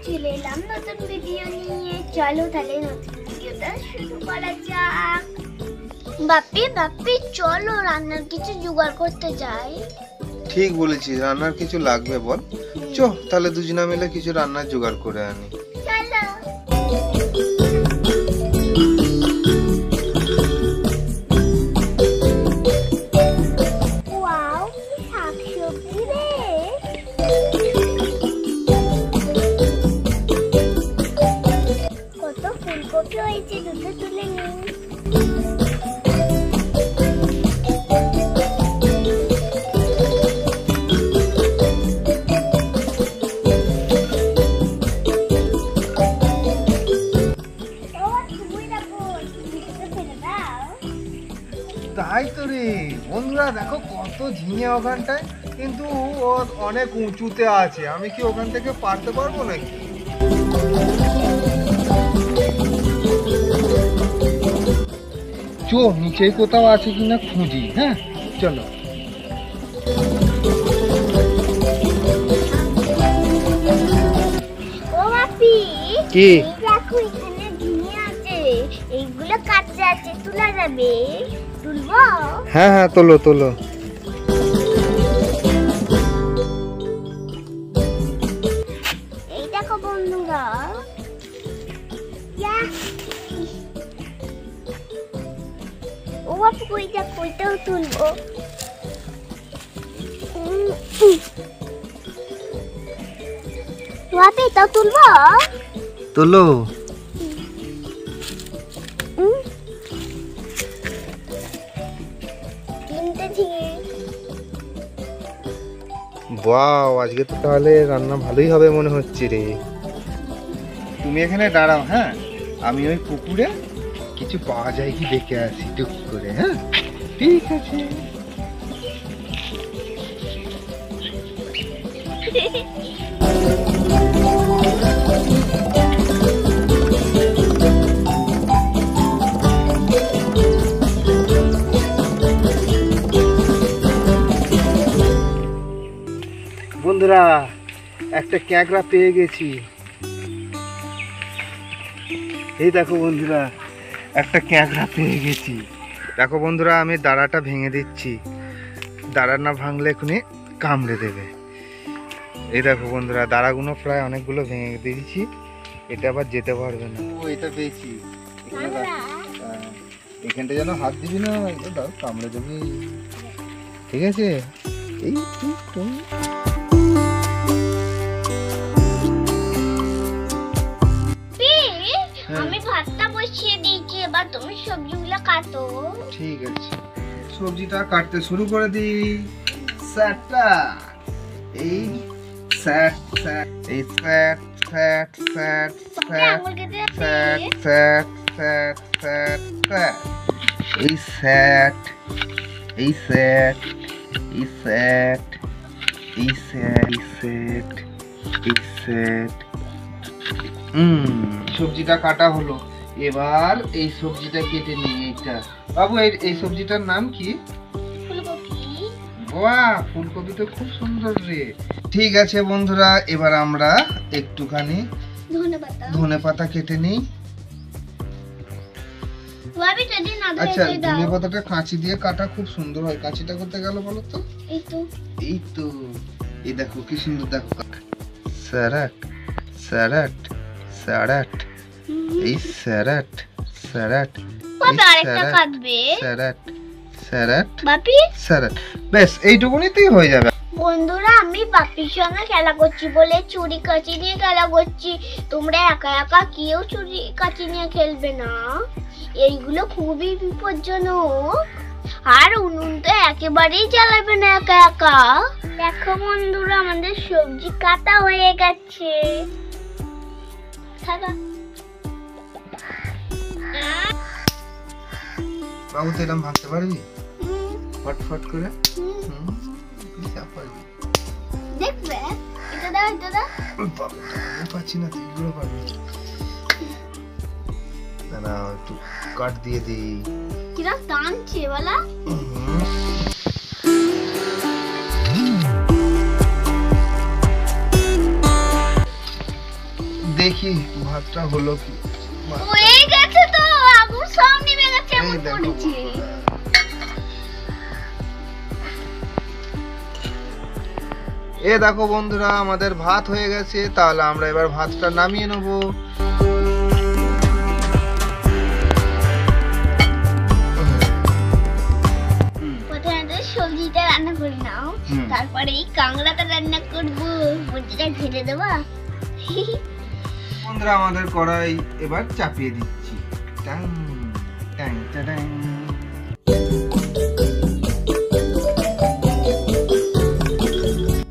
চলে এলাম নতুন ভিডিও নিয়ে। চলো তাহলে নতুন ভিডিওটা শুরু করা যাক। বাপি বাপি চলো রান্নার কিছু জোগাড় করতে যাই। ঠিক বলেছিস, রান্নার কিছু লাগবে বল। চ তাহলে দুজনা মিলে কিছু রান্নার জোগাড় করে আনি। চলো। ওয়াও, শাকসবজি রে। কত ফুলকপি হয়েছে, দুটো তুলে নিই। তাই তো রে বন্ধুরা, দেখো কত ঝিঙে ওখানটায়, কিন্তু ও অনেক উঁচুতে আছে। আমি কি ওখান থেকে পারতে পারবো নাকি? চো নিচে কোথাও আছে কিনা খুঁজি। হ্যাঁ চলো। ও বাপি, কি? দেখো এখানে ঝিঙে আছে, এইগুলো কাঁচা আছে, তোলা যাবে? তুলবো? হ্যাঁ হ্যাঁ তোলো তোলো। এই দেখো বন্ধুরা, ও বাপু কইটা কইটাও তুলবো। বাপি এটাও তুলবো? তোলো। তিনটে ঝিঙে। বাহ, আজকে তো তাহলে রান্না ভালোই হবে মনে হচ্ছে রে। তুমি এখানে দাঁড়াও, হ্যাঁ আমি ওই পুকুরে কিছু পাওয়া যায় কি দেখে আসি টুক করে। হ্যাঁ ঠিক আছে। বন্ধুরা একটা ক্যাঁকড়া পেয়ে গেছি। এই দেখো বন্ধুরা, একটা ক্যাঁকড়া পেয়ে গেছি। দেখো বন্ধুরা, আমি দাঁড়াটা ভেঙে দিচ্ছি। দাঁড়া না ভাঙলে এখনই কামড়ে দেবে। এই দেখো বন্ধুরা, দাঁড়াগুলো প্রায় অনেকগুলো ভেঙে দিয়েছি। এটা আবার যেতে পারবে না। ও এটা পেয়েছি। এখানটা যেন হাত দিবি না, এটা দাও কামড়ে দেবে। ঠিক আছে। এই তুমি আমি ভাতটা বসিয়ে দিয়েছি, এবার তুমি সবজিগুলো কাটো। ঠিক আছে, সবজিটা কাটতে শুরু করে দিই। স্যাটটা এই স্যাট স্যাট এই স্যাট স্যাট স্যাট স্যাট স্যাট স্যাট স্যাট স্যাট স্যাট এই স্যাট এই স্যাট এই স্যাট এই স্যাট এই স্যাট এই স্যাট। সবজিটা কাটা হলো, এবার এই সবজিটা কেটে নিই। এইটা বাবু, এই সবজিটার নাম কি? ফুলকপি। বাহ, ফুলকপি তো খুব সুন্দর রে। ঠিক আছে বন্ধুরা, এবার আমরা একটুখানি ধনেপাতা কেটে নিই। আচ্ছা, ধনেপাতাটা কাঁচি দিয়ে কাটা খুব সুন্দর হয়। কাঁচিটা করতে গেল বলো তো? এই তো এই দেখো কি সুন্দর। দেখো স্যারাট স্যারাট স্যারাট এই স্যারাট স্যারাট স্যারাট স্যারাট স্যারাট। বেশ এইটুকুনিতেই হয়ে যাবে। বন্ধুরা, আমি বাপির সঙ্গে খেলা করছি বলে চুরি কাচি নিয়ে খেলা করছি। তোমরা একা একা কেউ চুরি কাচি নিয়ে খেলবে না, এইগুলো খুবই বিপজ্জনক। আর উনুন তো একেবারেই জ্বালাবে না একা একা। দেখো বন্ধুরা, আমাদের সবজি কাটা হয়ে গেছে। বাবু তো এরকম ভাঙতে পারবি ফটফট করে? দেখবে এটা দাও, এটা দাও। পাচ্ছি না, তুইগুলো পারবি। না একটু কাট দিয়ে দিই। কিরা টানছে বলা। দেখি ভাতটা হলো কি। হয়ে গেছে তো, আগুন সব নিভে গেছে এমন করেছি। এ দেখো বন্ধুরা আমাদের ভাত হয়ে গেছে, তাহলে আমরা এবার ভাতটা নামিয়ে নেব। প্রথমে তো সবজিটা রান্না করে নাও, তারপরে এই কাঁকড়াটা রান্না করবো। সবজিটা ঢেলে দেবা। বন্ধুরা আমাদের কড়াই এবার চাপিয়ে দিচ্ছি। Tongue tongue tongue.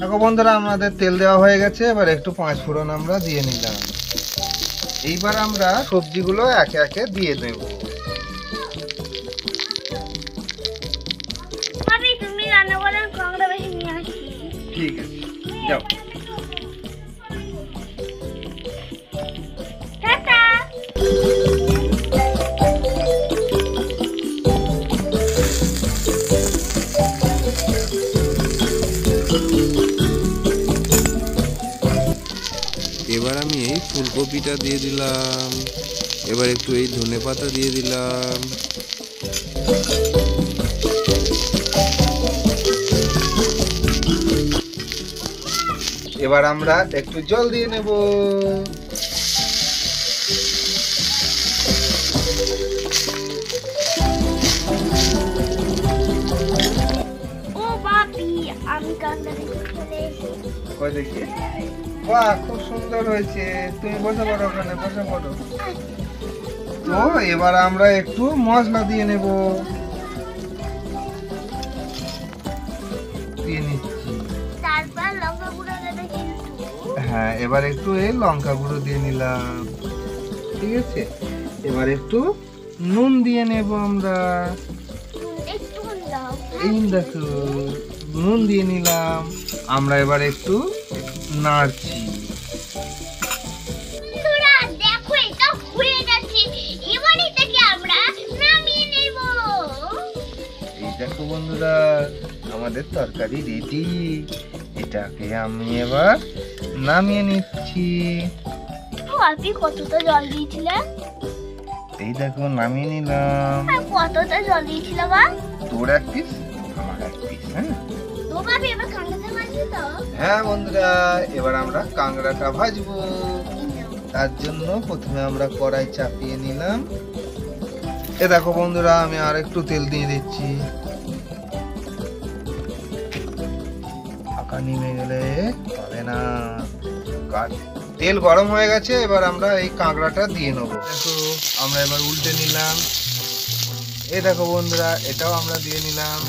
দেখো বন্ধুরা আমাদের তেল দেওয়া হয়ে গেছে, এবার একটু 5 ফোড়ন আমরা দিয়ে নিলাম। এইবার আমরা সবজিগুলো একে একে দিয়ে দেব। আমি তুমি রান্না করার কাঁকড়া বেশি নিয়ে আসি। ঠিক আছে, যাও। টাটা। এবার আমি এই ফুলকপিটা দিয়ে দিলাম, এবার একটু এই ধনেপাতা দিয়ে দিলাম। এবার আমরা একটু জল দিয়ে নেব। ও বাপি, আমি কাঁকড়া দেখে চলে এসেছি। কই দেখি। বাহ, খুব সুন্দর হয়েছে। তুমি বসে পড়ো, ওখানে বসে পড়ো। তো এবার আমরা একটু মশলা দিয়ে নেব। দিয়ে নিচ্ছি। তারপর লঙ্কা গুঁড়ো দেবে কিন্তু। হ্যাঁ, এবার একটু এই লঙ্কা গুঁড়ো দিয়ে নিলাম। ঠিক আছে, এবার একটু নুন দিয়ে নেব আমরা। একটু দাও। এই দেখো নুন দিয়ে নিলাম। আমরা এবার একটু নাড়ছি। বন্ধুরা দেখো, এটা হয়ে গেছে। এবার এটাকে আমরা নামিয়ে নেব। এই দেখো বন্ধুরা আমাদের তরকারি রেডি। এটাকে আমি এবার নামিয়ে নিচ্ছি। আপনি কতটা জল দিয়েছিলে? এই দেখো নামিয়ে নিলাম। কতটা জল দিয়েছিলে বা? তোর এক পিস, আমার এক পিস। হ্যাঁ তো বাপি, এবার কাঁকড়াটা মারবে তো? হ্যাঁ বন্ধুরা, এবার আমরা কাঁকড়াটা ভাজবো। তার জন্য প্রথমে আমরা কড়াই চাপিয়ে নিলাম। এ দেখো বন্ধুরা আমি আর একটু তেল দিয়ে দিচ্ছি। ফাঁকা নেমে গেলে হবে না। তেল গরম হয়ে গেছে, এবার আমরা এই কাঁকড়াটা দিয়ে নেবো। দেখো আমরা এবার উল্টে নিলাম। এই দেখো বন্ধুরা এটাও আমরা দিয়ে নিলাম।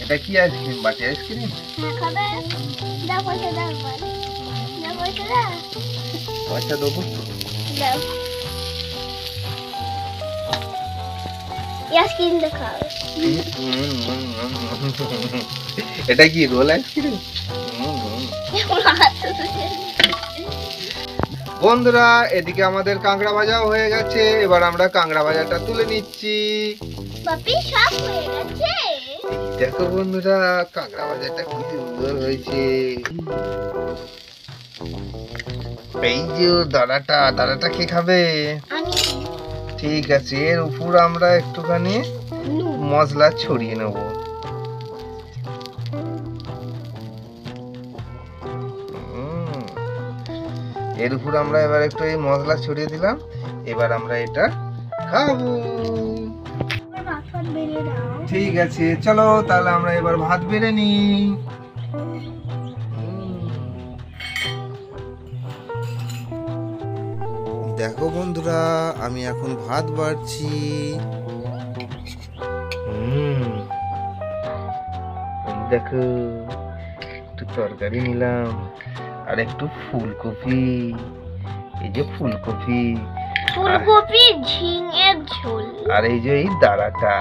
এটা কি আইসক্রিম? বাটি আইসক্রিম? খাবে? দাও পয়সা, দাও একবার। দাও পয়সা, দাও। পয়সা দেবো তো। দাও। আইসক্রিম দেখাও। এটা কি রোল আইসক্রিম? বন্ধুরা এদিকে আমাদের কাঁকড়া ভাজাও হয়ে গেছে, এবার আমরা কাঁকড়া ভাজাটা তুলে নিচ্ছি। বাপি সব হয়ে গেছে। দেখো বন্ধুরা কাঁকড়া ভাজাটা কি সুন্দর হয়েছে। এই যে দাঁড়াটা কে খাবে? আমি। ঠিক আছে, এর উপর আমরা একটুখানি মশলা ছড়িয়ে নেব। এর উপর আমরা এবার একটু এই মশলা ছড়িয়ে দিলাম। এবার আমরা এটা খাবো। ঠিক আছে, চলো তাহলে আমরা এবার ভাত বেড়ে নিই। দেখো বন্ধুরা আমি এখন ভাত বাড়ছি। দেখো একটু তরকারি নিলাম আর একটু ফুলকপি। এই যে ফুলকপি, ফুলকপি ঝিঙের ঝোল। আর এই যে এই দাঁড়াটা।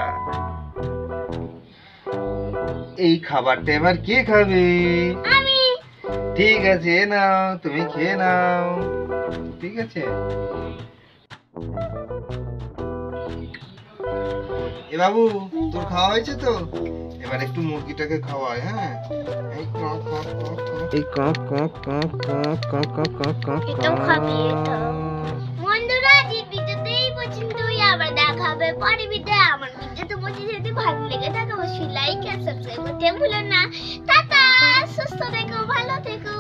এই খাবারটা এবার কে খাবে? আমি। ঠিক আছে, এ নাও, তুমি খেয়ে নাও। ঠিক আছে। এ বাবু, তোর খাওয়া হয়েছে তো? এবার একটু মুরগিটাকে খাওয়ায়। হ্যাঁ, এই কক কক কক কক, এই কক কক কক কক কক কক কক কক। এটাও খাবি, এটাও। বন্ধুরা, আজকের ভিডিওতে এই পর্যন্তই। আবার দেখা হবে পরের ভিডিও। আমার ভিডিও তোমাদের যদি ভালো লেগে থাকে অবশ্যই লাইক আর সাবস্ক্রাইব করতে ভুলো না। টাটা, সুস্থ থেকো, ভালো থেকো।